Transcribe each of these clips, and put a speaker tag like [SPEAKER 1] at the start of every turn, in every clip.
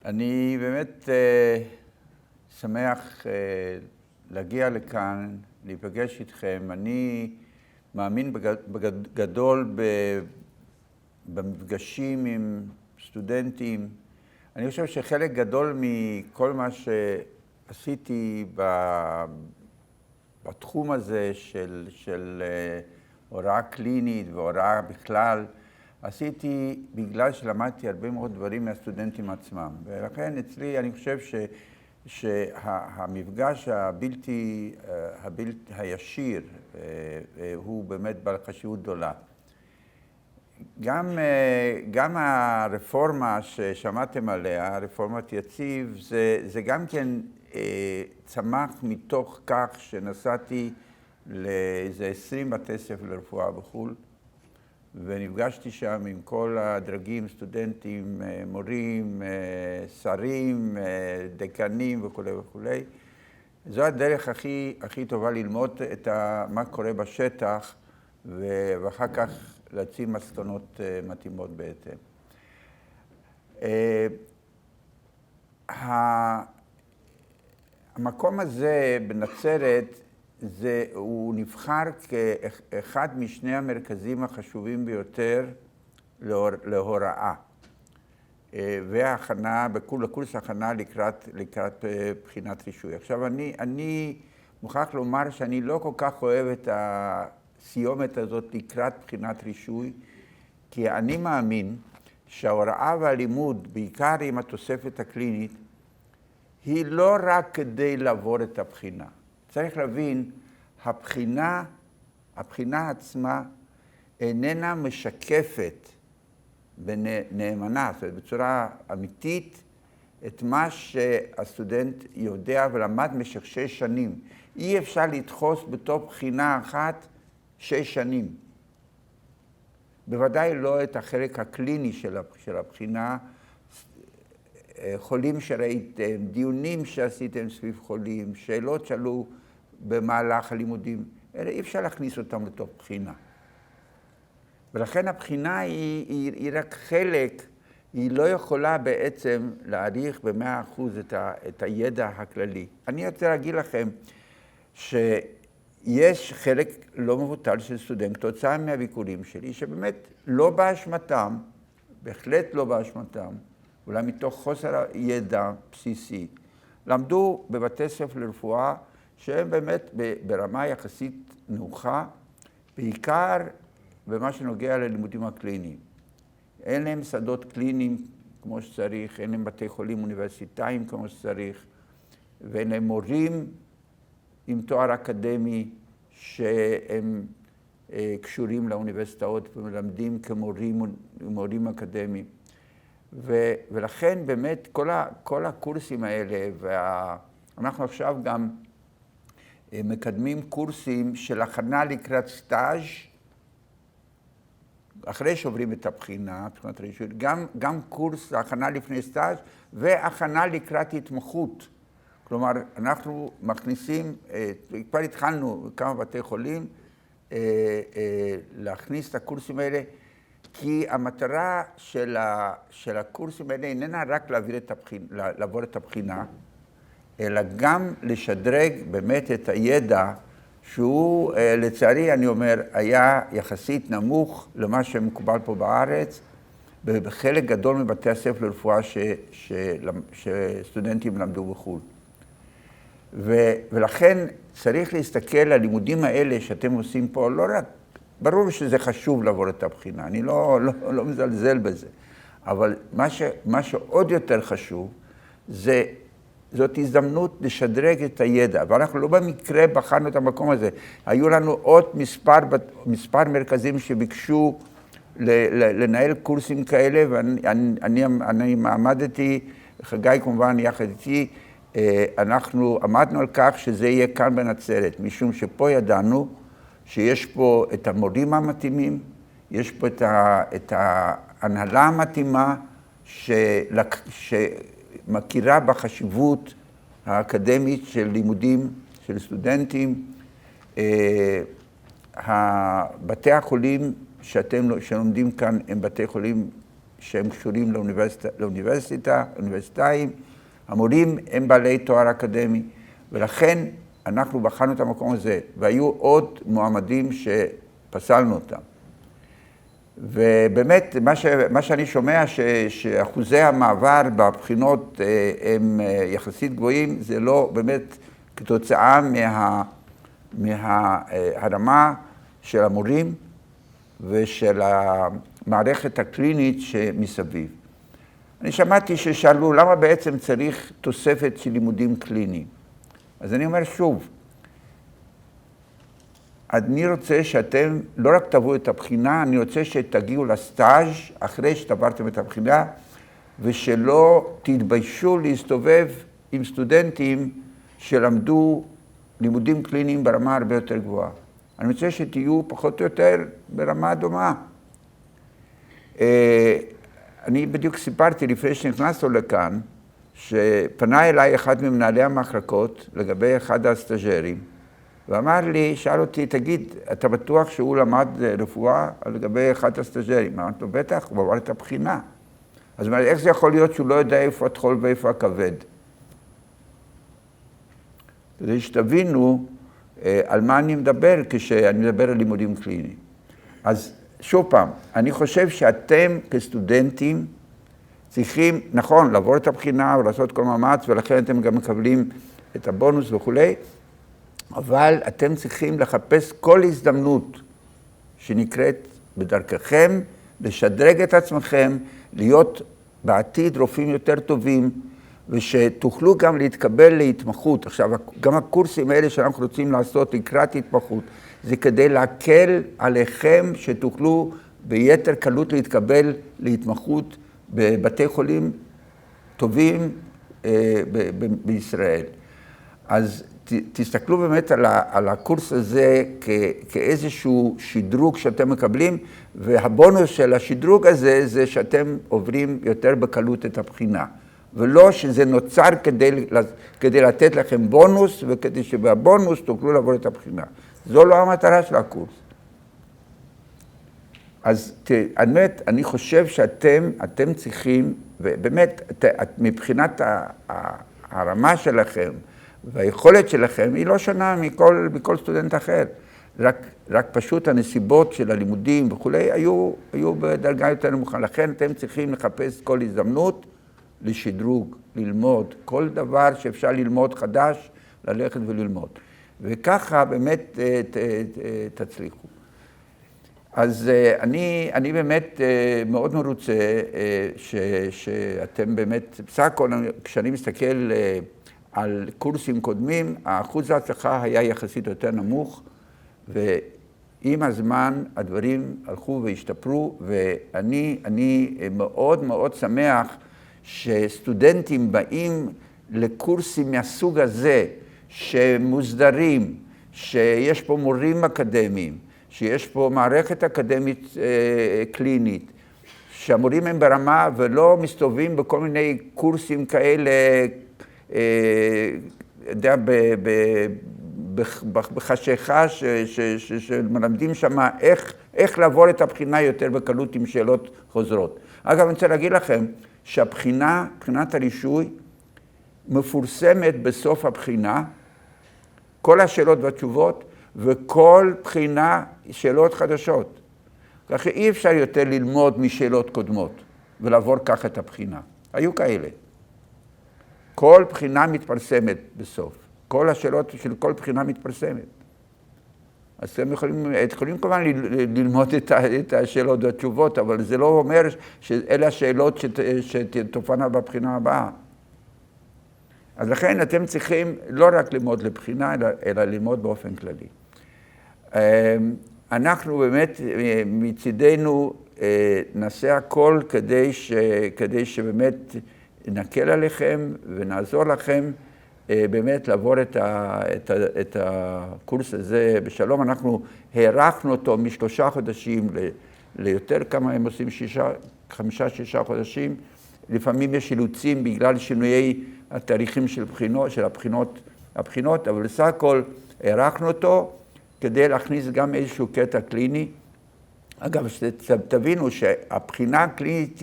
[SPEAKER 1] אני באמת שמח להגיע לכאן, להיפגש איתכם. אני מאמין בגדול במפגשים עם סטודנטים. אני חושב שחלק גדול מכל מה שעשיתי בתחום הזה של הוראה קלינית והוראה בכלל, עשיתי בגלל שלמדתי הרבה מאוד דברים מהסטודנטים עצמם. ולכן אצלי אני חושב שהמפגש הישיר הוא באמת בעל חשיבות גדולה. גם הרפורמה ששמעתם עליה, רפורמת יציב, זה גם כן צמח מתוך כך שנסעתי לאיזה 20 בתי ספר לרפואה בחו"ל, ונפגשתי שם עם כל הדרגים, סטודנטים, מורים, שרים, דקנים וכו' וכו'. זו הדרך הכי טובה ללמוד מה קורה בשטח, ואחר כך להציע מסקנות מתאימות בהתאם. המקום הזה בנצרת, הוא נבחר כאחד משני המרכזים החשובים ביותר להוראה. וההכנה, לקורס הכנה לקראת בחינת רישוי. עכשיו, אני מוכרח לומר שאני לא כל כך אוהב את הסיומת הזאת לקראת בחינת רישוי, כי אני מאמין שההוראה והלימוד, בעיקר עם התוספת הקלינית, היא לא רק כדי לעבור את הבחינה. צריך להבין, הבחינה עצמה איננה משקפת בנאמנה, זאת אומרת, בצורה אמיתית, את מה שהסטודנט יודע ולמד במשך 6 שנים. אי אפשר לדחוס בתוך בחינה אחת 6 שנים. בוודאי לא את החלק הקליני של הבחינה, חולים שראיתם, דיונים שעשיתם סביב חולים, שאלות שעלו במהלך הלימודים, אלה אי אפשר להכניס אותם לתוך בחינה. ולכן הבחינה היא רק חלק, היא לא יכולה בעצם להעריך ב100% את הידע הכללי. אני רוצה להגיד לכם שיש חלק לא מבוטל של סטודנט, תוצאה מהביקורים שלי, שבאמת לא באשמתם, בהחלט לא באשמתם, אולי מתוך חוסר ידע בסיסי, למדו בבתי ספר לרפואה שהם באמת ברמה יחסית נמוכה, בעיקר במה שנוגע ללימודים הקליניים. אין להם שדות קליניים כמו שצריך, אין להם בתי חולים אוניברסיטאיים כמו שצריך, ואין להם מורים עם תואר אקדמי שהם קשורים לאוניברסיטאות ומלמדים כמורים אקדמיים. ולכן באמת כל הקורסים האלה, ואנחנו עכשיו גם מקדמים קורסים של הכנה לקראת סטאז' אחרי שעוברים את הבחינה, בחינת רישוי, גם קורס הכנה לפני סטאז' והכנה לקראת התמחות. כלומר, אנחנו מכניסים, כבר התחלנו כמה בתי חולים להכניס את הקורסים האלה, כי המטרה של הקורסים האלה איננה רק לעבור את הבחינה, אלא גם לשדרג באמת את הידע שהוא, לצערי, אני אומר, היה יחסית נמוך למה שמקובל פה בארץ, בחלק גדול מבתי הספר לרפואה שסטודנטים למדו בחו"ל. ולכן צריך להסתכל על הלימודים האלה שאתם עושים פה, לא רק, ברור שזה חשוב לעבור את הבחינה, אני לא מזלזל בזה, אבל מה שעוד יותר חשוב, זאת הזדמנות לשדרג את הידע, ואנחנו לא במקרה בחרנו את המקום הזה. היו לנו עוד מספר מרכזים שביקשו לנהל קורסים כאלה, ואני עמדתי, חגי כמובן יחד איתי, אנחנו עמדנו על כך שזה יהיה כאן בנצרת, משום שפה ידענו שיש פה את המורים המתאימים, יש פה את ההנהלה המתאימה שמכירה בחשיבות האקדמית של לימודים של סטודנטים. בתי החולים שלומדים כאן הם בתי חולים שהם קשורים לאוניברסיטאים, המורים הם בעלי תואר אקדמי, ולכן אנחנו בחנו את המקום הזה, והיו עוד מועמדים שפסלנו אותם. ובאמת, מה שאני שומע, שאחוזי המעבר בבחינות הם יחסית גבוהים, זה לא באמת כתוצאה מהרמה של המורים ושל המערכת הקלינית שמסביב. אני שמעתי ששאלו למה בעצם צריך תוספת של לימודים קליניים. אז אני אומר שוב, אני רוצה שאתם לא רק תבואו את הבחינה, אני רוצה שתגיעו לסטאז' אחרי שתעברתם את הבחינה, ושלא תתביישו להסתובב עם סטודנטים שלמדו לימודים קליניים ברמה הרבה יותר גבוהה. אני רוצה שתהיו פחות או יותר ברמה דומה. אני בדיוק סיפרתי לפני שנכנסנו לכאן, שפנה אליי אחד ממנהלי המחלקות לגבי אחד הסטאז'רים, ואמר לי, שאל אותי, תגיד, אתה בטוח שהוא למד רפואה לגבי אחד הסטאז'רים? אמרתי לו, בטח, הוא עבר את הבחינה. אז הוא אומר, איך זה יכול להיות שהוא לא יודע איפה הטחול ואיפה הכבד? כדי שתבינו על מה אני מדבר כשאני מדבר על לימודים קליניים. אז שוב פעם, אני חושב שאתם כסטודנטים צריכים, נכון, לעבור את הבחינה ולעשות כל מאמץ, ולכן אתם גם מקבלים את הבונוס וכו', אבל אתם צריכים לחפש כל הזדמנות שנקראת בדרככם, לשדרג את עצמכם, להיות בעתיד רופאים יותר טובים, ושתוכלו גם להתקבל להתמחות. עכשיו, גם הקורסים האלה שאנחנו רוצים לעשות לקראת התמחות, זה כדי להקל עליכם שתוכלו ביתר קלות להתקבל להתמחות בבתי חולים טובים בישראל. אז תסתכלו באמת על הקורס הזה כאיזשהו שדרוג שאתם מקבלים, והבונוס של השדרוג הזה זה שאתם עוברים יותר בקלות את הבחינה. ולא שזה נוצר כדי לתת לכם בונוס, וכדי שבבונוס תוכלו לעבור את הבחינה. זו לא המטרה של הקורס. אז באמת, אני חושב שאתם צריכים, ובאמת, מבחינת הרמה שלכם, והיכולת שלכם היא לא שונה מכל סטודנט אחר. רק פשוט הנסיבות של הלימודים וכו' היו בדרגה יותר נמוכה. לכן אתם צריכים לחפש כל הזדמנות לשדרוג, ללמוד, כל דבר שאפשר ללמוד חדש, ללכת וללמוד. וככה באמת תצליחו. אז אני באמת מאוד מרוצה שאתם באמת, בסך הכל, כשאני מסתכל על קורסים קודמים, האחוז ההצלחה היה יחסית יותר נמוך, ועם הזמן הדברים הלכו והשתפרו, ואני מאוד מאוד שמח שסטודנטים באים לקורסים מהסוג הזה, שמוסדרים, שיש פה מורים אקדמיים, שיש פה מערכת אקדמית קלינית, שהמורים הם ברמה ולא מסתובבים בכל מיני קורסים כאלה, בחשיכה שמלמדים שם איך לעבור את הבחינה יותר בקלות עם שאלות חוזרות. אגב, אני רוצה להגיד לכם שהבחינה, בחינת הרישוי, מפורסמת בסוף הבחינה, כל השאלות והתשובות, וכל בחינה שאלות חדשות. ככה אי אפשר יותר ללמוד משאלות קודמות, ולעבור ככה את הבחינה. היו כאלה. כל בחינה מתפרסמת בסוף. כל השאלות של כל בחינה מתפרסמת. אז אתם יכולים כמובן ללמוד את השאלות והתשובות, אבל זה לא אומר שאלה השאלות שתופענה בבחינה הבאה. אז לכן אתם צריכים לא רק ללמוד לבחינה, אלא ללמוד באופן כללי. אנחנו באמת מצידנו נעשה הכל כדי שבאמת נקל עליכם ונעזור לכם באמת לעבור את הקורס הזה בשלום. אנחנו הערכנו אותו מ3 חודשים ליותר כמה הם עושים 5-6 חודשים. לפעמים יש אילוצים בגלל שינויי התאריכים של הבחינות, אבל בסך הכל הערכנו אותו כדי להכניס גם איזשהו קטע קליני, אגב, תבינו שהבחינה הקלינית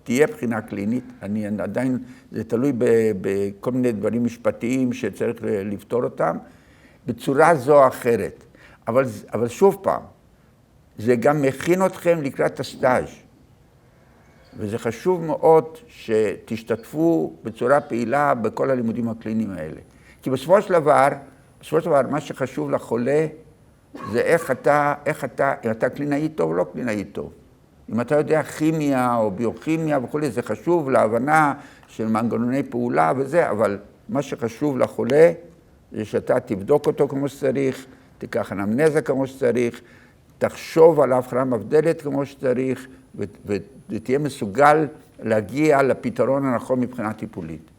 [SPEAKER 1] תהיה בחינה קלינית, אני עדיין, זה תלוי בכל מיני דברים משפטיים שצריך לפתור אותם, בצורה זו או אחרת. אבל שוב פעם, זה גם מכין אתכם לקראת הסטאז'. וזה חשוב מאוד שתשתתפו בצורה פעילה בכל הלימודים הקליניים האלה. כי בסופו של דבר, מה שחשוב לחולה, זה איך אתה קלינאי טוב או לא קלינאי טוב. אם אתה יודע כימיה או ביוכימיה וכו', זה חשוב להבנה של מנגנוני פעולה וזה, אבל מה שחשוב לחולה, זה שאתה תבדוק אותו כמו שצריך, תיקח אנמנזה כמו שצריך, תחשוב על ההבחנה מבדלת כמו שצריך, ותהיה מסוגל להגיע לפתרון הנכון מבחינה טיפולית.